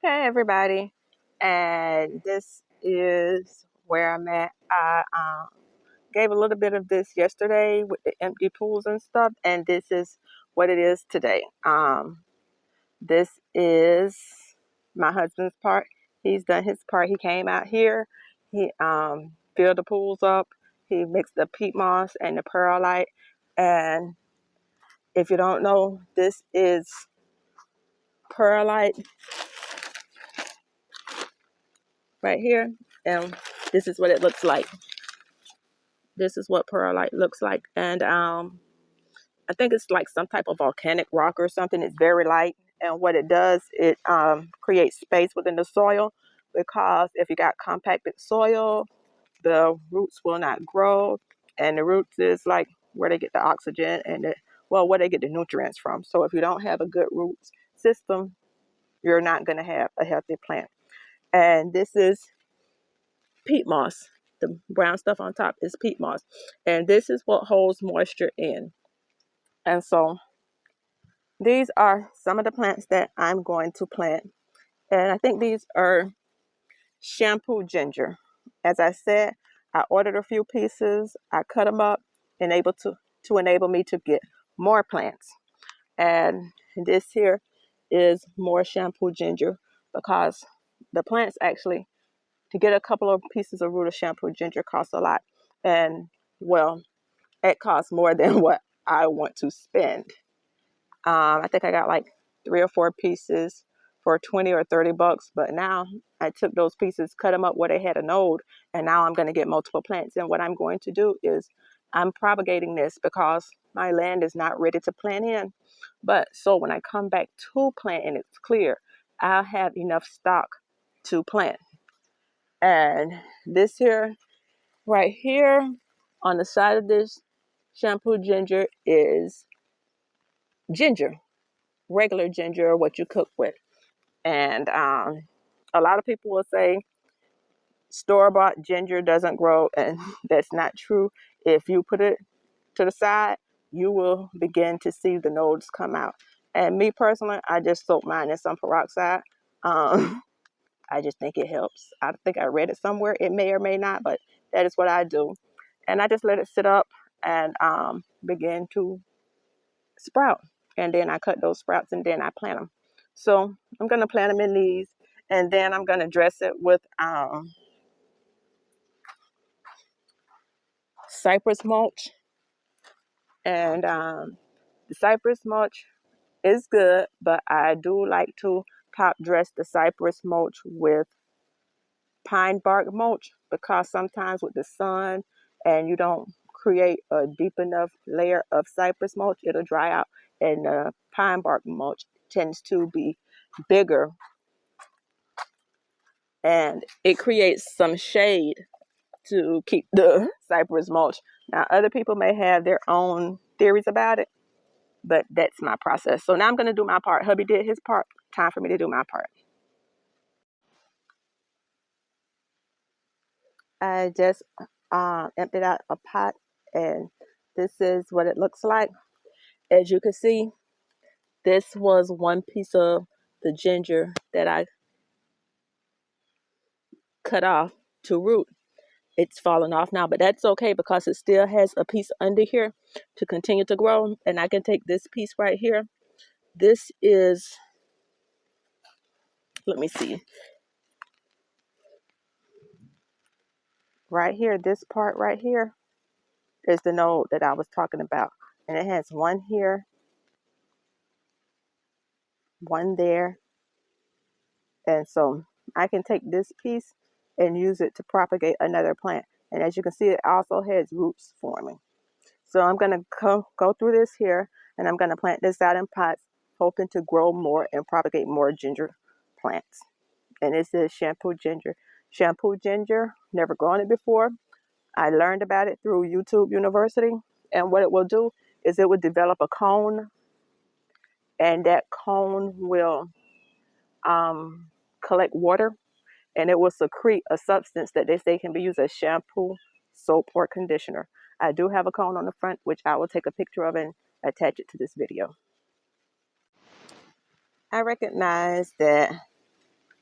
Hey everybody, and this is where I'm at. I gave a little bit of this yesterday with the empty pools and stuff, and this is what it is today. This is my husband's part. He's done his part. He came out here, he filled the pools up, he mixed the peat moss and the perlite, and if you don't know, this is perlite right here, and this is what it looks like. This is what perlite looks like. And I think it's like some type of volcanic rock or something. It's very light. And what it does, it creates space within the soil, because if you got compacted soil, the roots will not grow. And the roots is like where they get the oxygen and where they get the nutrients from. So if you don't have a good root system, you're not going to have a healthy plant. And this is peat moss. The brown stuff on top is peat moss. And this is what holds moisture in. And so these are some of the plants that I'm going to plant. And I think these are shampoo ginger. As I said, I ordered a few pieces. I cut them up and able to enable me to get more plants. And this here is more shampoo ginger, because the plants actually, to get a couple of pieces of root of shampoo ginger costs a lot. And well, it costs more than what I want to spend. I think I got like 3 or 4 pieces for 20 or 30 bucks. But now I took those pieces, cut them up where they had a node, and now I'm going to get multiple plants. And what I'm going to do is I'm propagating this because my land is not ready to plant in. But so when I come back to plant and it's clear, I'll have enough stock to plant. And this here, right here on the side of this shampoo ginger is ginger, regular ginger, what you cook with. And a lot of people will say store-bought ginger doesn't grow, and that's not true. If you put it to the side, you will begin to see the nodes come out. And me personally, I just soak mine in some peroxide. I just think it helps. I think I read it somewhere. It may or may not, but that is what I do. And I just let it sit up and begin to sprout. And then I cut those sprouts and then I plant them. So I'm going to plant them in these, and then I'm going to dress it with cypress mulch. And the cypress mulch is good, but I do like to top dress the cypress mulch with pine bark mulch, because sometimes with the sun and you don't create a deep enough layer of cypress mulch, it'll dry out, and the pine bark mulch tends to be bigger and it creates some shade to keep the cypress mulch. Now, other people may have their own theories about it, but that's my process. So now I'm going to do my part. Hubby did his part. Time for me to do my part. I just emptied out a pot, and this is what it looks like. As you can see, this was one piece of the ginger that I cut off to root. It's falling off now, but that's okay because it still has a piece under here to continue to grow. And I can take this piece right here. This is, let me see, right here, this part right here is the node that I was talking about. And it has one here, one there. And so I can take this piece and use it to propagate another plant. And as you can see, it also has roots forming. So I'm going to go through this here, and I'm going to plant this out in pots, hoping to grow more and propagate more ginger plants. And this is shampoo ginger. Shampoo ginger, never grown it before. I learned about it through YouTube University. And what it will do is it will develop a cone, and that cone will collect water, and it will secrete a substance that they say can be used as shampoo, soap, or conditioner. I do have a cone on the front, which I will take a picture of and attach it to this video. I recognize that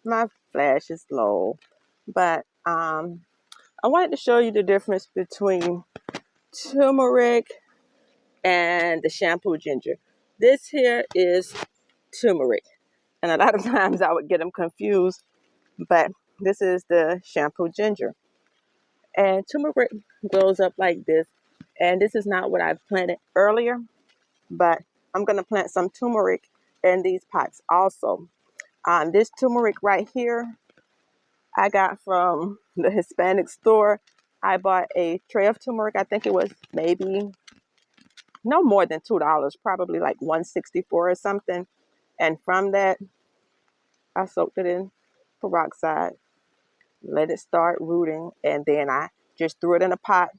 My flash is low, but I wanted to show you the difference between turmeric and the shampoo ginger. This here is turmeric, and a lot of times I would get them confused, but this is the shampoo ginger. And turmeric grows up like this, and this is not what I planted earlier, but I'm going to plant some turmeric in these pots also. This turmeric right here I got from the Hispanic store. I bought a tray of turmeric. I think it was maybe no more than $2, probably like 164 or something. And from that, I soaked it in peroxide, let it start rooting, and then I just threw it in a pot,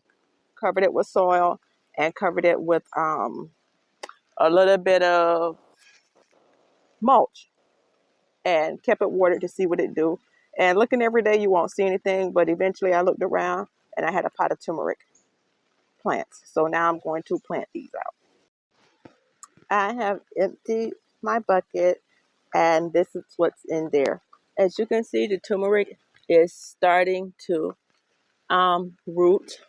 covered it with soil, and covered it with a little bit of mulch, and kept it watered to see what it do. And looking every day, you won't see anything, but eventually I looked around and I had a pot of turmeric plants. So now I'm going to plant these out. I have emptied my bucket, and this is what's in there. As you can see, the turmeric is starting to root,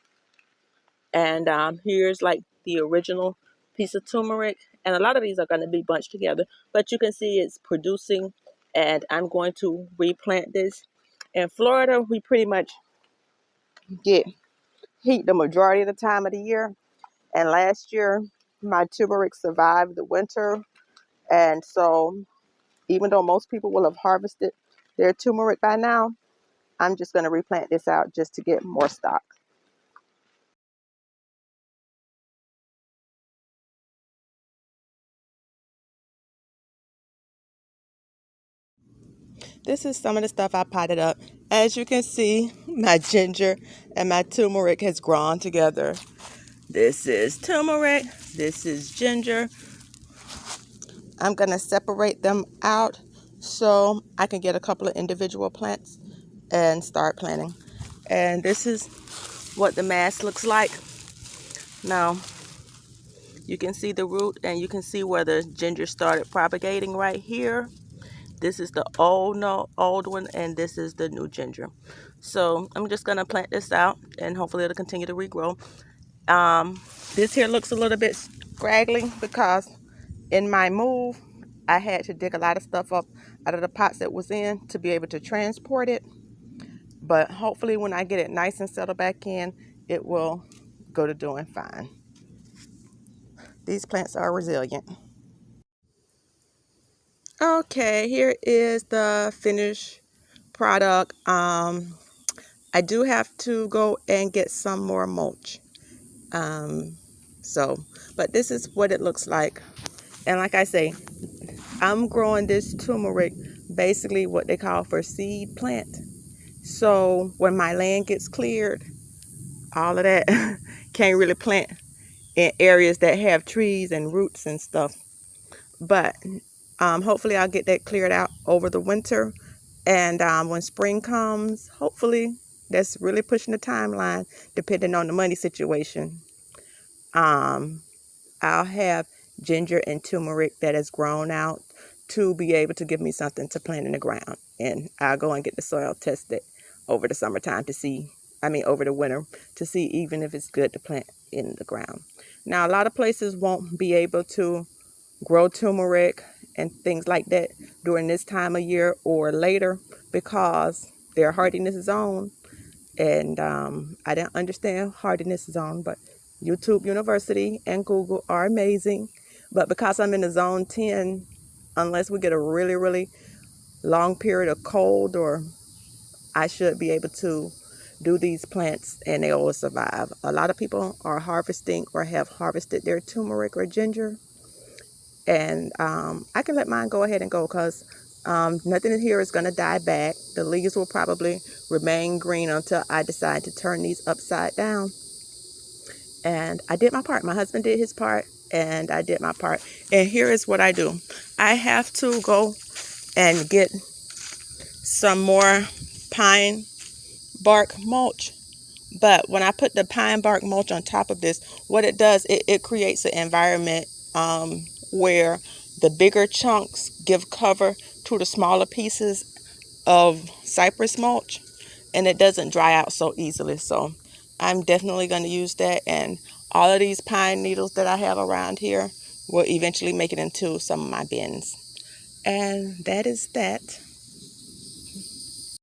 and here's like the original piece of turmeric, and a lot of these are going to be bunched together, but you can see it's producing, and I'm going to replant this. In Florida, we pretty much get heat the majority of the time of the year, and last year my turmeric survived the winter, and so even though most people will have harvested their turmeric by now, I'm just going to replant this out just to get more stock. This is some of the stuff I potted up. As you can see, my ginger and my turmeric has grown together. This is turmeric, this is ginger. I'm going to separate them out so I can get a couple of individual plants and start planting. And this is what the mass looks like. Now, you can see the root, and you can see where the ginger started propagating right here. This is the old one, and this is the new ginger. So I'm just going to plant this out, and hopefully it'll continue to regrow. This here looks a little bit scraggly because in my move, I had to dig a lot of stuff up out of the pots it was in to be able to transport it. But hopefully when I get it nice and settled back in, it will go to doing fine. These plants are resilient. Okay, here is the finished product. I do have to go and get some more mulch. Um, but this is what it looks like. And like I say, I'm growing this turmeric basically what they call for seed plant. So when my land gets cleared, all of that can't really plant in areas that have trees and roots and stuff. But hopefully I'll get that cleared out over the winter. And when spring comes, hopefully, that's really pushing the timeline, depending on the money situation. Um, I'll have ginger and turmeric that has grown out to be able to give me something to plant in the ground. And I'll go and get the soil tested over the summertime over the winter to see even if it's good to plant in the ground. Now, a lot of places won't be able to grow turmeric and things like that during this time of year or later because their hardiness zone, and I didn't understand hardiness zone, but YouTube University and Google are amazing. But because I'm in the zone 10, unless we get a really, really long period of cold, or I should be able to do these plants and they will survive. A lot of people are harvesting or have harvested their turmeric or ginger, and I can let mine go ahead and go because nothing here is going to die back. The leaves will probably remain green until I decide to turn these upside down. And I did my part. My husband did his part, and I did my part. And here is what I do. I have to go and get some more pine bark mulch. But when I put the pine bark mulch on top of this, what it does, it creates an environment where the bigger chunks give cover to the smaller pieces, of cypress mulch, and it doesn't dry out so easily. So I'm definitely going to use that, and all of these pine needles that I have around here will eventually make it into some of my bins. And that is that.